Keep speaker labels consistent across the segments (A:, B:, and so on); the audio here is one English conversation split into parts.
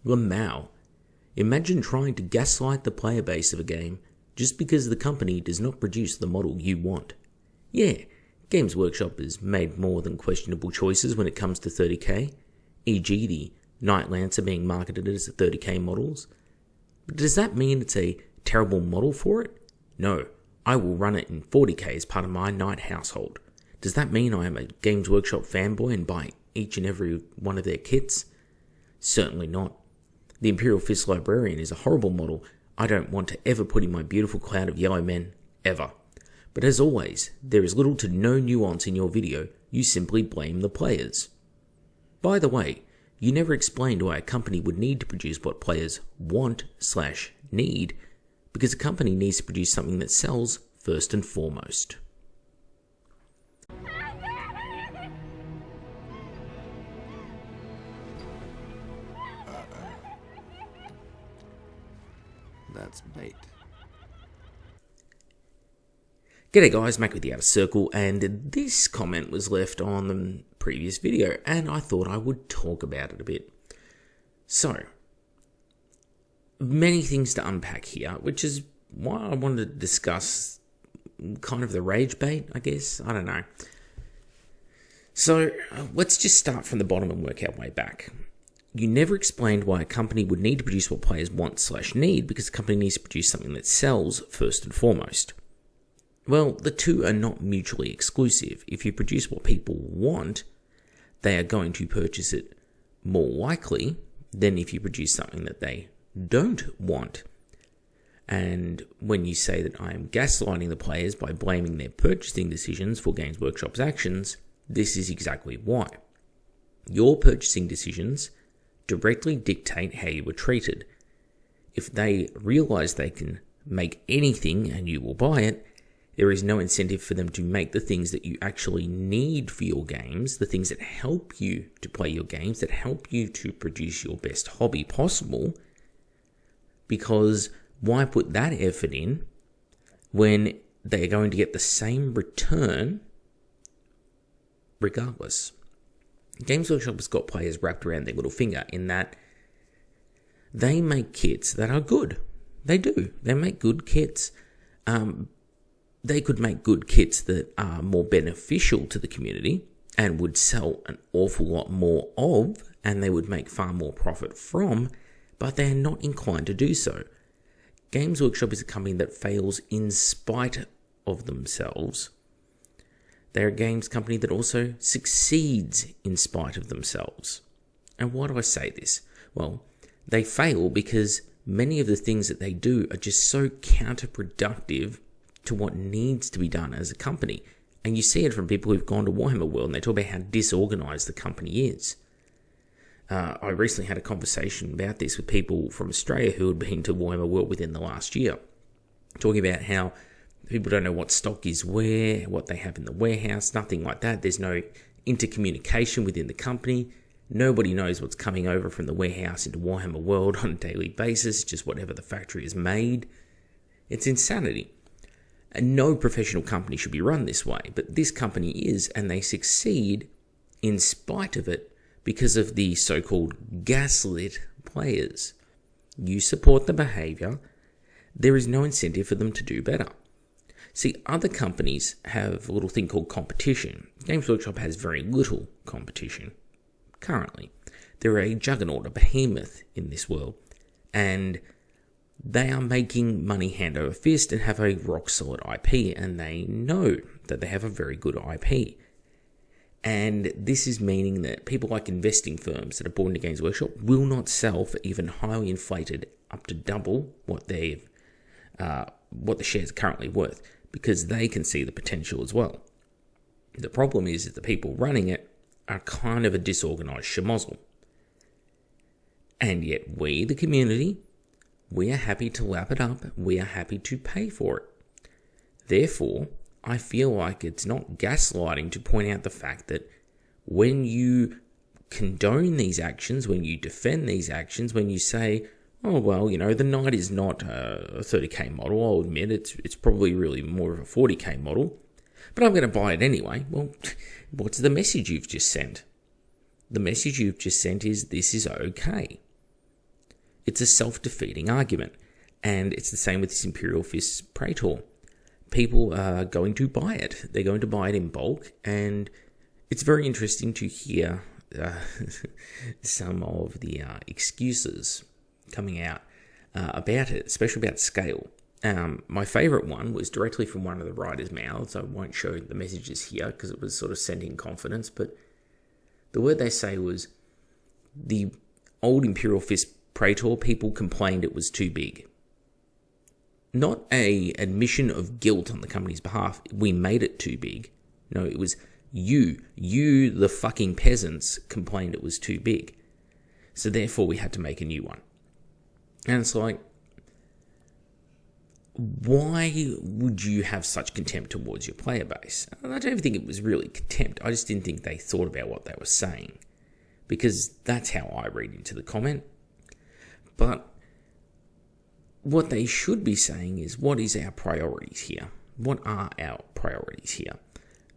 A: Lamau. Imagine trying to gaslight the player base of a game just because the company does not produce the model you want. Yeah, Games Workshop has made more than questionable choices when it comes to 30k, e.g. the Night Lancer being marketed as 30k models. But does that mean it's a terrible model for it? No, I will run it in 40k as part of my Knight household. Does that mean I am a Games Workshop fanboy and buy each and every one of their kits? Certainly not. The Imperial Fist Librarian is a horrible model I don't want to ever put in my beautiful cloud of yellow men, ever. But as always, there is little to no nuance in your video, you simply blame the players. By the way, you never explained why a company would need to produce what players want/need, because a company needs to produce something that sells first and foremost.
B: That's bait.
A: G'day guys, Mac with the Outer Circle, and this comment was left on the previous video, and I thought I would talk about it a bit. So, many things to unpack here, which is why I wanted to discuss kind of the rage bait, I guess. I don't know. So, let's just start from the bottom and work our way back. You never explained why a company would need to produce what players want/need, because the company needs to produce something that sells first and foremost. Well, the two are not mutually exclusive. If you produce what people want, they are going to purchase it more likely than if you produce something that they don't want. And when you say that I am gaslighting the players by blaming their purchasing decisions for Games Workshop's actions, this is exactly why. Your purchasing decisions directly dictate how you were treated. If they realize they can make anything and you will buy it, there is no incentive for them to make the things that you actually need for your games, the things that help you to play your games, that help you to produce your best hobby possible, because why put that effort in when they are going to get the same return regardless? Games Workshop has got players wrapped around their little finger in that they make kits that are good. They do. They make good kits. They could make good kits that are more beneficial to the community and would sell an awful lot more of, and they would make far more profit from, but they are not inclined to do so. Games Workshop is a company that fails in spite of themselves. They're a games company that also succeeds in spite of themselves. And why do I say this? Well, they fail because many of the things that they do are just so counterproductive to what needs to be done as a company. And you see it from people who've gone to Warhammer World and they talk about how disorganized the company is. I recently had a conversation about this with people from Australia who had been to Warhammer World within the last year, talking about how people don't know what stock is where, what they have in the warehouse, nothing like that. There's no intercommunication within the company. Nobody knows what's coming over from the warehouse into Warhammer World on a daily basis, just whatever the factory has made. It's insanity. And no professional company should be run this way, but this company is, and they succeed in spite of it because of the so-called gaslit players. You support the behavior, there is no incentive for them to do better. See, other companies have a little thing called competition. Games Workshop has very little competition currently. They're a juggernaut, a behemoth in this world, and they are making money hand over fist and have a rock-solid IP, and they know that they have a very good IP. And this is meaning that people like investing firms that are bought into Games Workshop will not sell for even highly inflated, up to double what the shares are currently worth, because they can see the potential as well. The problem is that the people running it are kind of a disorganized schmozzle. And yet we, the community, we are happy to lap it up. We are happy to pay for it. Therefore, I feel like it's not gaslighting to point out the fact that when you condone these actions, when you defend these actions, when you say, oh, well, you know, the Knight is not a 30k model, I'll admit it's probably really more of a 40k model, but I'm going to buy it anyway. Well, what's the message you've just sent? The message you've just sent is this is okay. It's a self-defeating argument. And it's the same with this Imperial Fist Praetor. People are going to buy it. They're going to buy it in bulk. And it's very interesting to hear some of the excuses coming out about it, especially about scale. My favourite one was directly from one of the writers' mouths. I won't show the messages here because it was sort of sending confidence. But the word they say was, the old Imperial Fist Praetor, people complained it was too big. Not a admission of guilt on the company's behalf. We made it too big. No, it was you, the fucking peasants, complained it was too big. So therefore we had to make a new one. And it's like, why would you have such contempt towards your player base? I don't even think it was really contempt. I just didn't think they thought about what they were saying. Because that's how I read into the comment. But what they should be saying is, what is our priorities here? What are our priorities here?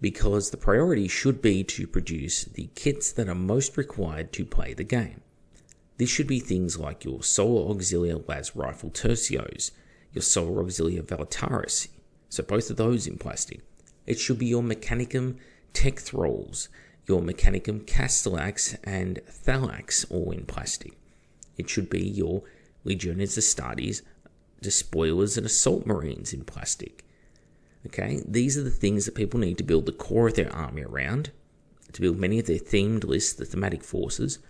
A: Because the priority should be to produce the kits that are most required to play the game. This should be things like your Solar Auxilia Las Rifle Tercios, your Solar Auxilia Valetaris, so both of those in plastic. It should be your Mechanicum Tech Thralls, your Mechanicum Castellax and Thalax, all in plastic. It should be your Legiones Astartes, Despoilers and Assault Marines in plastic. Okay, these are the things that people need to build the core of their army around, to build many of their themed lists, the thematic forces.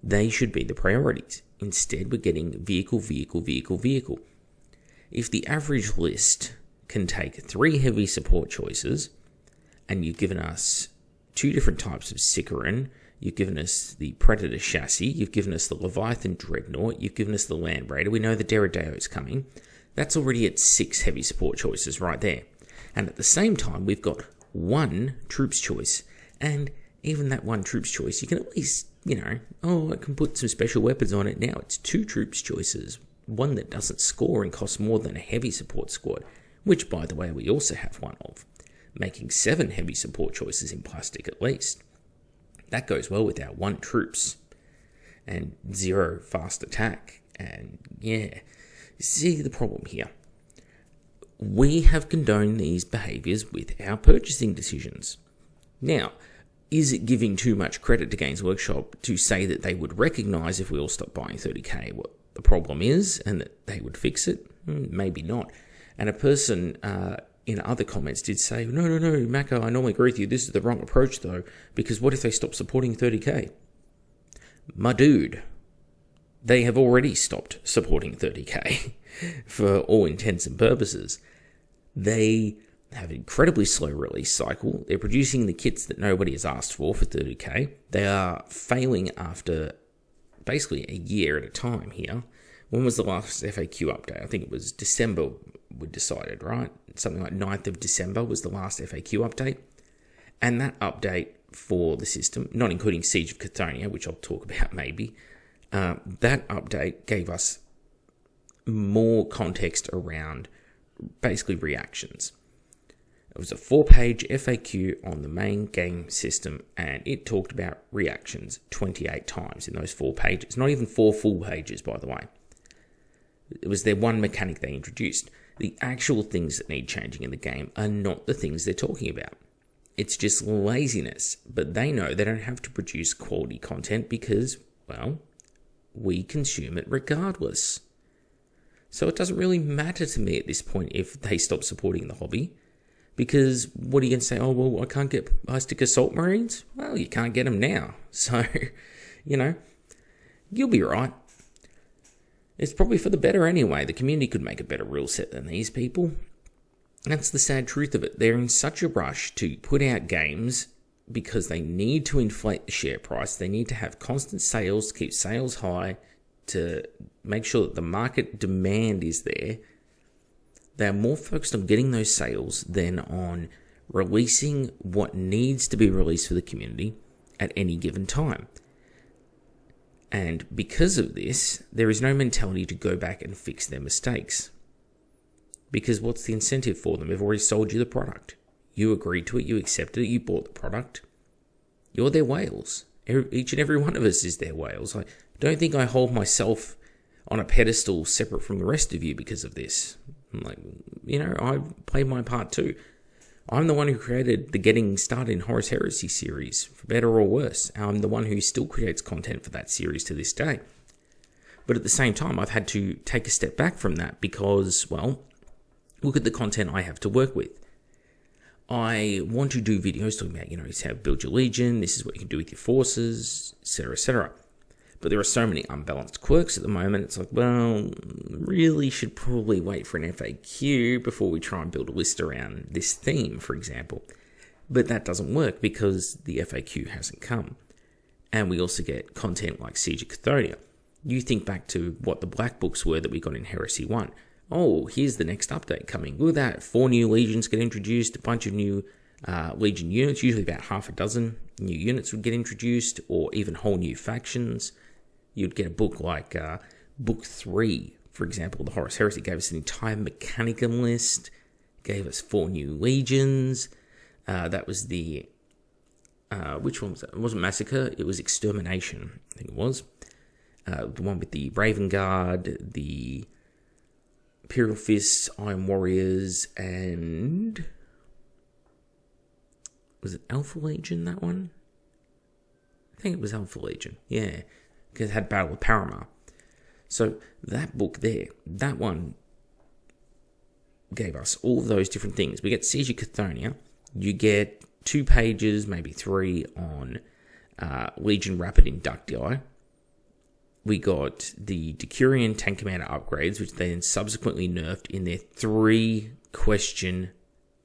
A: They should be the priorities. Instead, we're getting vehicle. If the average list can take 3 heavy support choices, and you've given us 2 different types of Sicaran, you've given us the Predator chassis, you've given us the Leviathan Dreadnought, you've given us the Land Raider, we know the Derrideo is coming, that's already at 6 heavy support choices right there. And at the same time, we've got 1 troops choice, and even that 1 troops choice, you can at least, I can put some special weapons on it now. It's 2 troops choices, one that doesn't score and costs more than a heavy support squad, which, by the way, we also have one of, making 7 heavy support choices in plastic at least. That goes well with our 1 troops and 0 fast attack. And yeah, see the problem here. We have condoned these behaviours with our purchasing decisions. Now, is it giving too much credit to Games Workshop to say that they would recognise if we all stopped buying 30k what the problem is and that they would fix it? Maybe not. And a person in other comments did say, no, Mako, I normally agree with you, this is the wrong approach though, because what if they stop supporting 30k? My dude, they have already stopped supporting 30k for all intents and purposes. They have an incredibly slow release cycle. They're producing the kits that nobody has asked for 30k. They are failing after basically a year at a time here. When was the last FAQ update? I think it was December we decided, right? Something like 9th of December was the last FAQ update. And that update for the system, not including Siege of Cathonia, which I'll talk about maybe, that update gave us more context around basically reactions. It was a 4-page FAQ on the main game system, and it talked about reactions 28 times in those 4 pages. Not even 4 full pages, by the way. It was their one mechanic they introduced. The actual things that need changing in the game are not the things they're talking about. It's just laziness, but they know they don't have to produce quality content because, well, we consume it regardless. So it doesn't really matter to me at this point if they stop supporting the hobby. Because what are you going to say? Oh, well, I can't get Ballistic Assault Marines? Well, you can't get them now. So, you'll be right. It's probably for the better anyway. The community could make a better rule set than these people. That's the sad truth of it. They're in such a rush to put out games because they need to inflate the share price. They need to have constant sales to keep sales high, to make sure that the market demand is there. They're more focused on getting those sales than on releasing what needs to be released for the community at any given time. And because of this, there is no mentality to go back and fix their mistakes. Because what's the incentive for them? They've already sold you the product. You agreed to it, you accepted it, you bought the product. You're their whales. Each and every one of us is their whales. I don't think I hold myself on a pedestal separate from the rest of you because of this. I'm like, I've played my part too. I'm the one who created the Getting Started in Horus Heresy series, for better or worse. I'm the one who still creates content for that series to this day. But at the same time, I've had to take a step back from that because, well, look at the content I have to work with. I want to do videos talking about, this is how to build your legion, this is what you can do with your forces, etc., etc. But there are so many unbalanced quirks at the moment, it's like, well, really should probably wait for an FAQ before we try and build a list around this theme, for example. But that doesn't work because the FAQ hasn't come. And we also get content like Siege of Cathonia. You think back to what the black books were that we got in Heresy 1. Oh, here's the next update coming. Look at that. 4 new legions get introduced, a bunch of new legion units, usually about half a dozen new units would get introduced, or even whole new factions. You'd get a book like Book 3, for example. The Horus Heresy gave us an entire Mechanicum list, gave us 4 new legions. That was the... which one was that? It wasn't Massacre, it was Extermination, I think it was. The one with the Raven Guard, the Imperial Fists, Iron Warriors, and... was it Alpha Legion, that one? I think it was Alpha Legion, yeah. Because it had Battle of Paramar. So that book there, that one gave us all of those different things. We get Siege of Cathonia. You get 2 pages, maybe 3, on Legion Rapid Inducti. We got the Decurion Tank Commander upgrades, which they then subsequently nerfed in their 3-question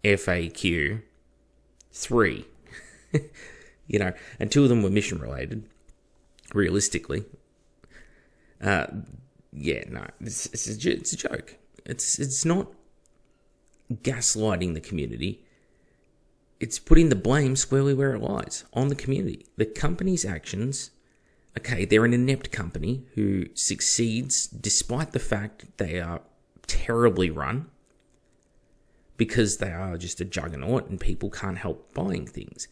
A: FAQ. 3. And 2 of them were mission related. Realistically, it's a joke. It's not gaslighting the community. It's putting the blame squarely where it lies, on the community. The company's actions, okay, they're an inept company who succeeds despite the fact they are terribly run because they are just a juggernaut and people can't help buying things.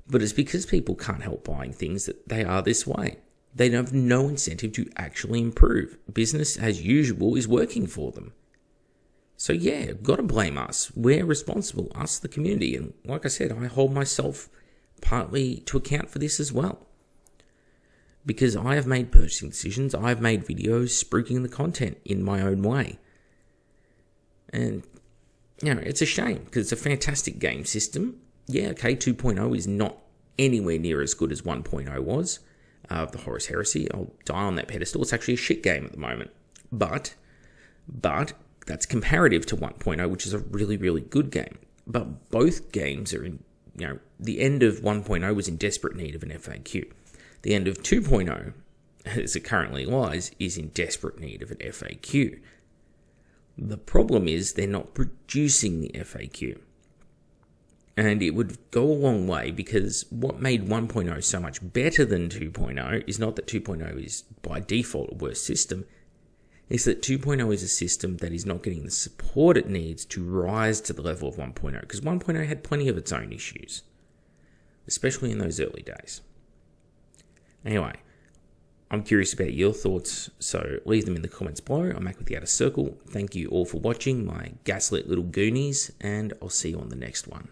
A: But it's because people can't help buying things that they are this way. They have no incentive to actually improve. Business as usual is working for them. So yeah, got to blame us. We're responsible, us, the community. And like I said, I hold myself partly to account for this as well. Because I have made purchasing decisions. I've made videos spruiking the content in my own way. And, it's a shame because it's a fantastic game system. Yeah, okay, 2.0 is not anywhere near as good as 1.0 was. The Horus Heresy, I'll die on that pedestal. It's actually a shit game at the moment. But that's comparative to 1.0, which is a really, really good game. But both games are in, the end of 1.0 was in desperate need of an FAQ. The end of 2.0, as it currently lies, is in desperate need of an FAQ. The problem is they're not producing the FAQ. And it would go a long way because what made 1.0 so much better than 2.0 is not that 2.0 is by default a worse system. It's that 2.0 is a system that is not getting the support it needs to rise to the level of 1.0. Because 1.0 had plenty of its own issues. Especially in those early days. Anyway, I'm curious about your thoughts, so leave them in the comments below. I'm back with the Outer Circle. Thank you all for watching, my gaslit little goonies, and I'll see you on the next one.